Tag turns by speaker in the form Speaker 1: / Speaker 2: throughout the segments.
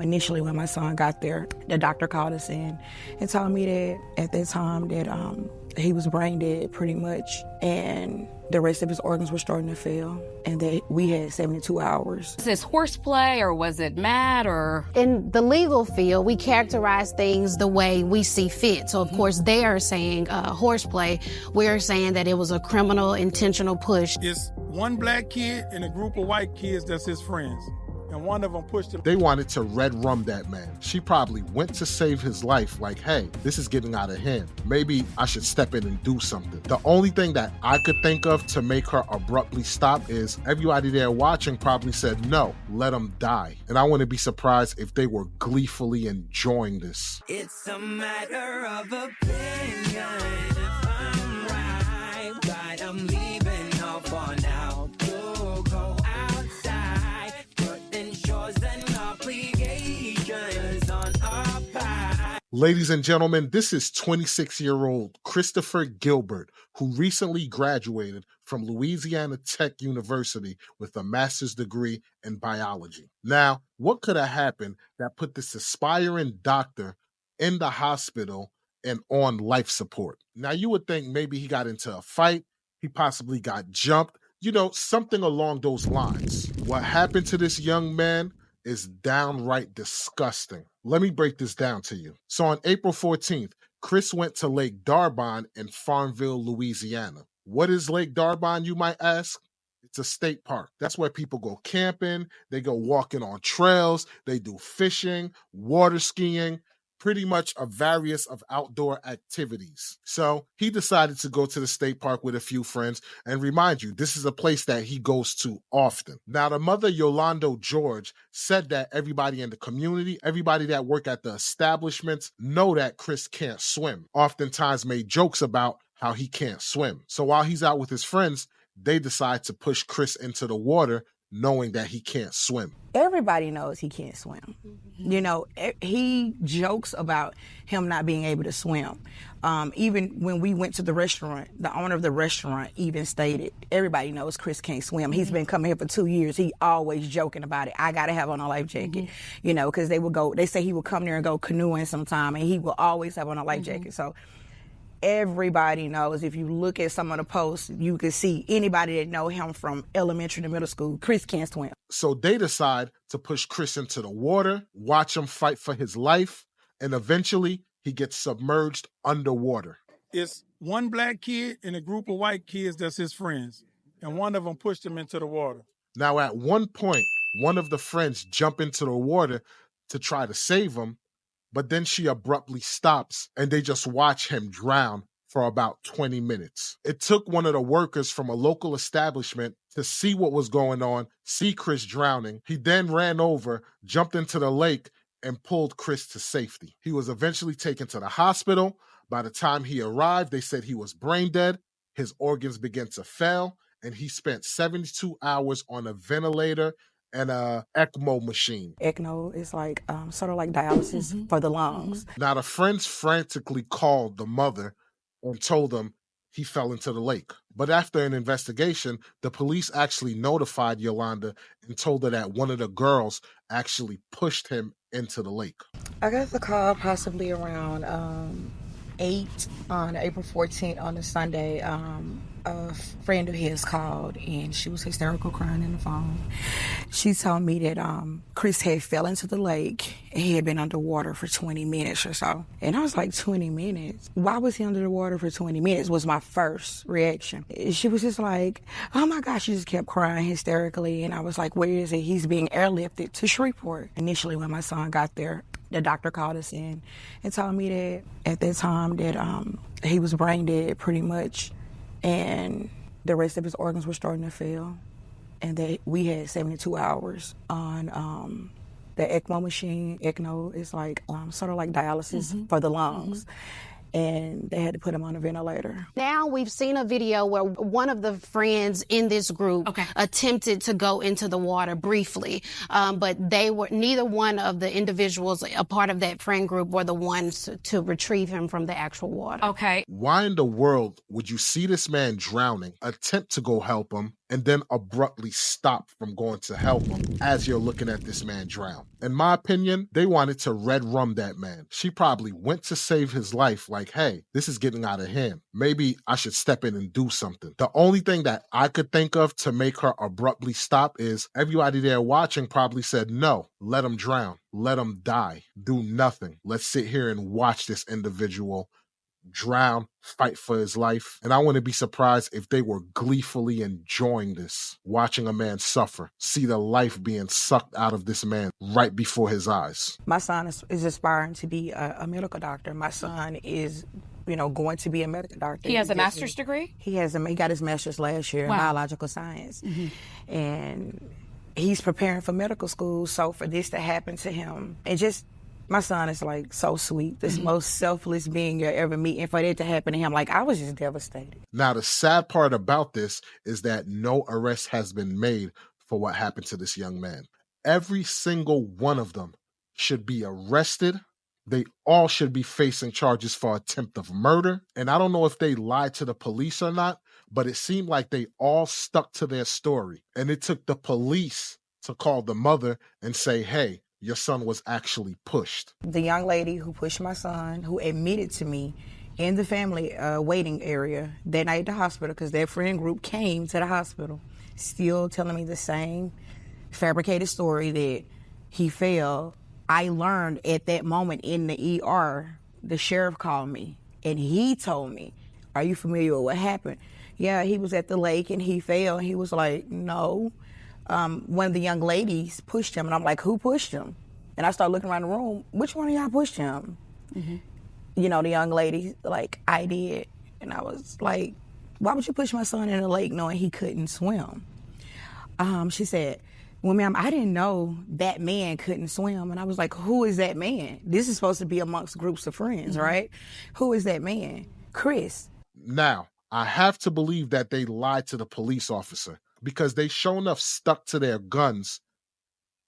Speaker 1: Initially, when my son got there, the doctor called us in and told me that at that time that he was brain dead pretty much, and the rest of his organs were starting to fail, and that we had 72 hours.
Speaker 2: Was this horseplay, or was it mad, or?
Speaker 3: In the legal field, we characterize things the way we see fit. So, of course, they are saying horseplay. We're saying that it was a criminal, intentional push.
Speaker 4: It's one black kid and a group of white kids that's his friends. And one of them pushed him.
Speaker 5: They wanted to red rum that man. She probably went to save his life like, hey, this is getting out of hand. Maybe I should step in and do something. The only thing that I could think of to make her abruptly stop is everybody there watching probably said, no, let him die. And I wouldn't be surprised if they were gleefully enjoying this.
Speaker 6: It's a matter of opinion. If I'm right, but I'm leaving off for now to go outside.
Speaker 5: Ladies and gentlemen, this is 26-year-old Christopher Gilbert, who recently graduated from Louisiana Tech University with a master's degree in biology. Now, what could have happened that put this aspiring doctor in the hospital and on life support? Now, you would think maybe he got into a fight, he possibly got jumped, something along those lines. What happened to this young man is downright disgusting. Let me break this down to you. So on April 14th, Chris went to Lake Darbon in Farmerville, Louisiana. What is Lake Darbon, you might ask? It's a state park. That's where people go camping, they go walking on trails, they do fishing, water skiing, pretty much a various of outdoor activities. So he decided to go to the state park with a few friends, and remind you, this is a place that he goes to often. Now, the mother, Yolanda George, said that everybody in the community, everybody that work at the establishments, know that Chris can't swim. Oftentimes made jokes about how he can't swim. So while he's out with his friends, they decide to push Chris into the water, knowing that he can't swim.
Speaker 1: Everybody knows he can't swim. He jokes about him not being able to swim. Even when we went to the restaurant, the owner of the restaurant even stated, everybody knows Chris can't swim. He's been coming here for 2 years. He always joking about it. I got to have on a life jacket, because they say he would come there and go canoeing sometime, and he will always have on a life jacket. So everybody knows. If you look at some of the posts, you can see anybody that know him from elementary to middle school, Chris can't swim.
Speaker 5: So they decide to push Chris into the water, watch him fight for his life, and eventually he gets submerged underwater.
Speaker 4: It's one black kid and a group of white kids that's his friends. And one of them pushed him into the water.
Speaker 5: Now, at one point, one of the friends jump into the water to try to save him, but then she abruptly stops and they just watch him drown for about 20 minutes. It took one of the workers from a local establishment to see what was going on, see Chris drowning. He then ran over, jumped into the lake, and pulled Chris to safety. He was eventually taken to the hospital. By the time he arrived, they said he was brain dead. His organs began to fail, and he spent 72 hours on a ventilator and a ECMO machine.
Speaker 1: ECMO is like sort of like dialysis for the lungs.
Speaker 5: Now, the friends frantically called the mother and told them he fell into the lake. But after an investigation, the police actually notified Yolanda and told her that one of the girls actually pushed him into the lake.
Speaker 1: I got the call possibly around 8 on April 14th on a Sunday. A friend of his called and she was hysterical crying in the phone. She told me that Chris had fell into the lake and he had been underwater for 20 minutes or so. And I was like, 20 minutes? Why was he under the water for 20 minutes was my first reaction. She was just like, oh my gosh, she just kept crying hysterically. And I was like, where is he? He's being airlifted to Shreveport. Initially, when my son got there, the doctor called us in and told me that at that time that he was brain dead pretty much, and the rest of his organs were starting to fail, and that we had 72 hours on the ECMO machine. ECMO is like sort of like dialysis for the lungs. And they had to put him on a ventilator.
Speaker 3: Now we've seen a video where one of the friends in this group attempted to go into the water briefly, but neither one of the individuals a part of that friend group were the ones to retrieve him from the actual water.
Speaker 2: Okay.
Speaker 5: Why in the world would you see this man drowning, attempt to go help him, and then abruptly stop from going to help him as you're looking at this man drown. In my opinion, they wanted to red rum that man. She probably went to save his life like, hey, this is getting out of hand. Maybe I should step in and do something. The only thing that I could think of to make her abruptly stop is everybody there watching probably said, no, let him drown. Let him die. Do nothing. Let's sit here and watch this individual drown, fight for his life. And I wouldn't be surprised if they were gleefully enjoying this, watching a man suffer, see the life being sucked out of this man right before his eyes.
Speaker 1: My son is aspiring to be a medical doctor. My son is, going to be a medical doctor.
Speaker 2: He has a master's degree?
Speaker 1: He got his master's last year in biological science. And he's preparing for medical school. So for this to happen to him, my son is like so sweet, this most selfless being you'll ever meet. And for that to happen to him, I was just devastated.
Speaker 5: Now, the sad part about this is that no arrest has been made for what happened to this young man. Every single one of them should be arrested. They all should be facing charges for attempt of murder. And I don't know if they lied to the police or not, but it seemed like they all stuck to their story. And it took the police to call the mother and say, hey, your son was actually pushed.
Speaker 1: The young lady who pushed my son, who admitted to me in the family waiting area that night at the hospital, because their friend group came to the hospital, still telling me the same fabricated story that he fell. I learned at that moment in the ER, the sheriff called me and he told me, are you familiar with what happened? Yeah, he was at the lake and he fell. He was like, no. One of the young ladies pushed him, and I'm like, who pushed him? And I started looking around the room, which one of y'all pushed him? The young lady, I did. And I was like, why would you push my son in the lake knowing he couldn't swim? She said, well, ma'am, I didn't know that man couldn't swim. And I was like, who is that man? This is supposed to be amongst groups of friends, right? Who is that man? Chris.
Speaker 5: Now, I have to believe that they lied to the police officer, because they sure enough stuck to their guns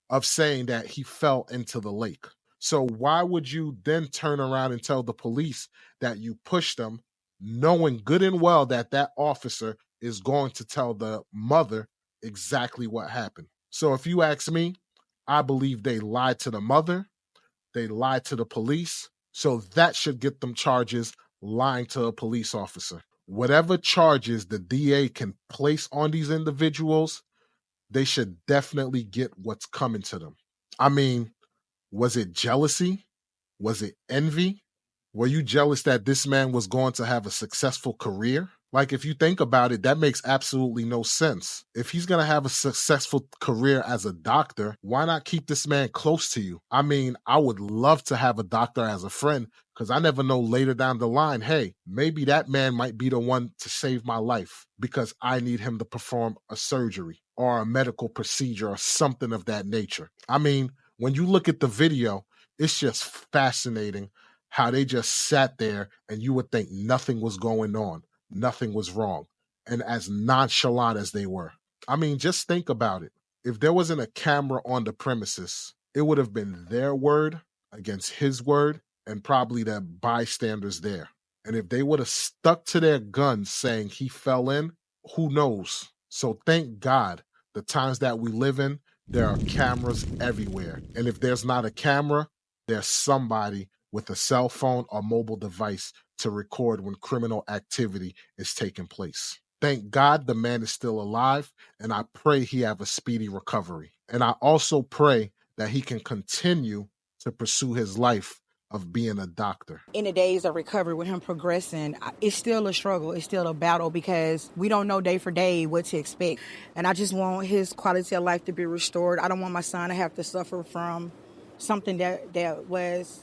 Speaker 5: of saying that he fell into the lake. So why would you then turn around and tell the police that you pushed him, knowing good and well that that officer is going to tell the mother exactly what happened? So if you ask me, I believe they lied to the mother, they lied to the police, so that should get them charges lying to a police officer. Whatever charges the DA can place on these individuals, they should definitely get what's coming to them. I mean, was it jealousy? Was it envy? Were you jealous that this man was going to have a successful career? If you think about it, that makes absolutely no sense. If he's going to have a successful career as a doctor, why not keep this man close to you? I mean, I would love to have a doctor as a friend, because I never know later down the line, hey, maybe that man might be the one to save my life because I need him to perform a surgery or a medical procedure or something of that nature. I mean, when you look at the video, it's just fascinating how they just sat there and you would think nothing was going on. Nothing was wrong. And as nonchalant as they were. I mean, just think about it. If there wasn't a camera on the premises, it would have been their word against his word and probably the bystanders there. And if they would have stuck to their guns saying he fell in, who knows? So thank God the times that we live in, there are cameras everywhere. And if there's not a camera, there's somebody with a cell phone or mobile device to record when criminal activity is taking place. Thank God the man is still alive, and I pray he have a speedy recovery. And I also pray that he can continue to pursue his life of being a doctor.
Speaker 1: In the days of recovery, with him progressing, it's still a struggle. It's still a battle because we don't know day for day what to expect. And I just want his quality of life to be restored. I don't want my son to have to suffer from something that was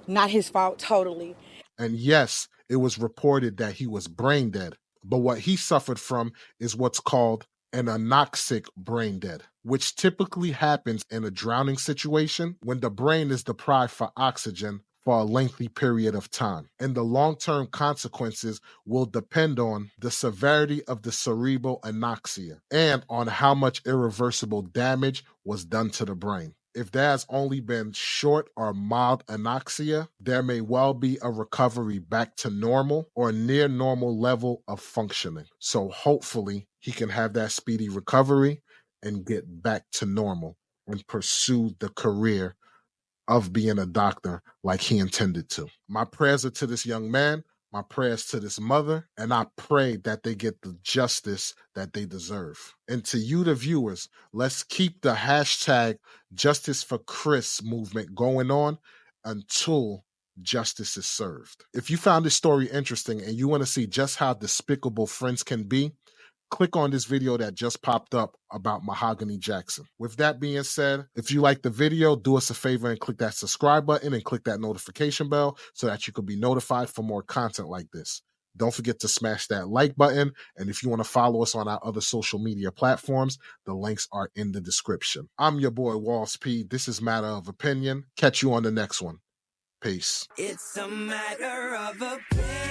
Speaker 1: not his fault totally.
Speaker 5: And yes, it was reported that he was brain dead. But what he suffered from is what's called an anoxic brain dead, which typically happens in a drowning situation when the brain is deprived for oxygen for a lengthy period of time. And the long-term consequences will depend on the severity of the cerebral anoxia and on how much irreversible damage was done to the brain. If there has only been short or mild anoxia, there may well be a recovery back to normal or near normal level of functioning. So hopefully he can have that speedy recovery and get back to normal and pursue the career of being a doctor like he intended to. My prayers are to this young man, my prayers to this mother, and I pray that they get the justice that they deserve. And to you, the viewers, let's keep the hashtag Justice for Chris movement going on until justice is served. If you found this story interesting and you want to see just how despicable friends can be, click on this video that just popped up about Mahogany Jackson. With that being said, if you like the video, do us a favor and click that subscribe button and click that notification bell so that you can be notified for more content like this. Don't forget to smash that like button. And if you want to follow us on our other social media platforms, the links are in the description. I'm your boy, Walls P. This is Matter of Opinion. Catch you on the next one. Peace.
Speaker 6: It's a matter of opinion.